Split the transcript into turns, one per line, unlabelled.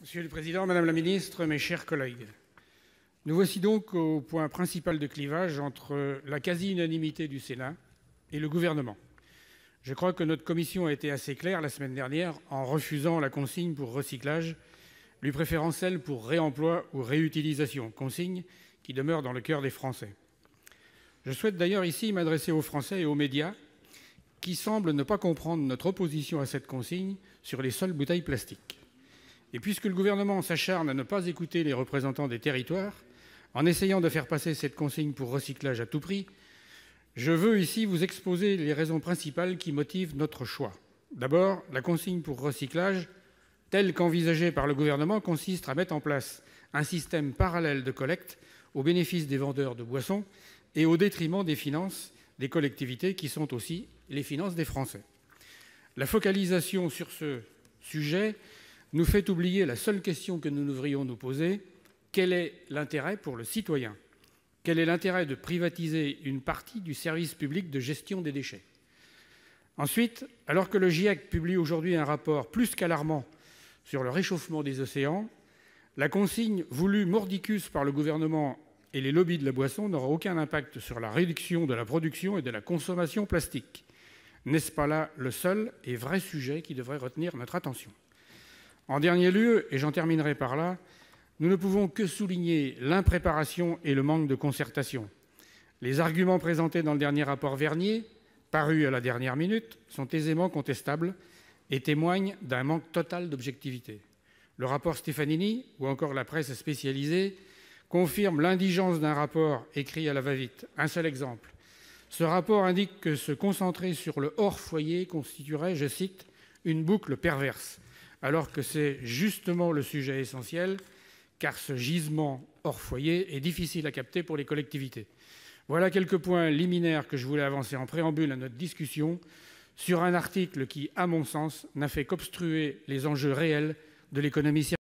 Monsieur le Président, Madame la Ministre, mes chers collègues, nous voici donc au point principal de clivage entre la quasi-unanimité du Sénat et le Gouvernement. Je crois que notre commission a été assez claire la semaine dernière en refusant la consigne pour recyclage, lui préférant celle pour réemploi ou réutilisation, consigne qui demeure dans le cœur des Français. Je souhaite d'ailleurs ici m'adresser aux Français et aux médias qui semblent ne pas comprendre notre opposition à cette consigne sur les seules bouteilles plastiques. Et puisque le gouvernement s'acharne à ne pas écouter les représentants des territoires, en essayant de faire passer cette consigne pour recyclage à tout prix, je veux ici vous exposer les raisons principales qui motivent notre choix. D'abord, la consigne pour recyclage, telle qu'envisagée par le gouvernement, consiste à mettre en place un système parallèle de collecte au bénéfice des vendeurs de boissons et au détriment des finances des collectivités qui sont aussi les finances des Français. La focalisation sur ce sujet nous fait oublier la seule question que nous devrions nous poser: quel est l'intérêt pour le citoyen? Quel est l'intérêt de privatiser une partie du service public de gestion des déchets? Ensuite, alors que le GIEC publie aujourd'hui un rapport plus qu'alarmant sur le réchauffement des océans, la consigne voulue mordicus par le gouvernement et les lobbies de la boisson n'aura aucun impact sur la réduction de la production et de la consommation plastique. N'est-ce pas là le seul et vrai sujet qui devrait retenir notre attention? En dernier lieu, et j'en terminerai par là, nous ne pouvons que souligner l'impréparation et le manque de concertation. Les arguments présentés dans le dernier rapport Vernier, paru à la dernière minute, sont aisément contestables et témoignent d'un manque total d'objectivité. Le rapport Stefanini, ou encore la presse spécialisée, confirment l'indigence d'un rapport écrit à la va-vite. Un seul exemple. Ce rapport indique que se concentrer sur le hors-foyer constituerait, je cite, « une boucle perverse », alors que c'est justement le sujet essentiel, car ce gisement hors foyer est difficile à capter pour les collectivités. Voilà quelques points liminaires que je voulais avancer en préambule à notre discussion sur un article qui, à mon sens, n'a fait qu'obstruer les enjeux réels de l'économie circulaire.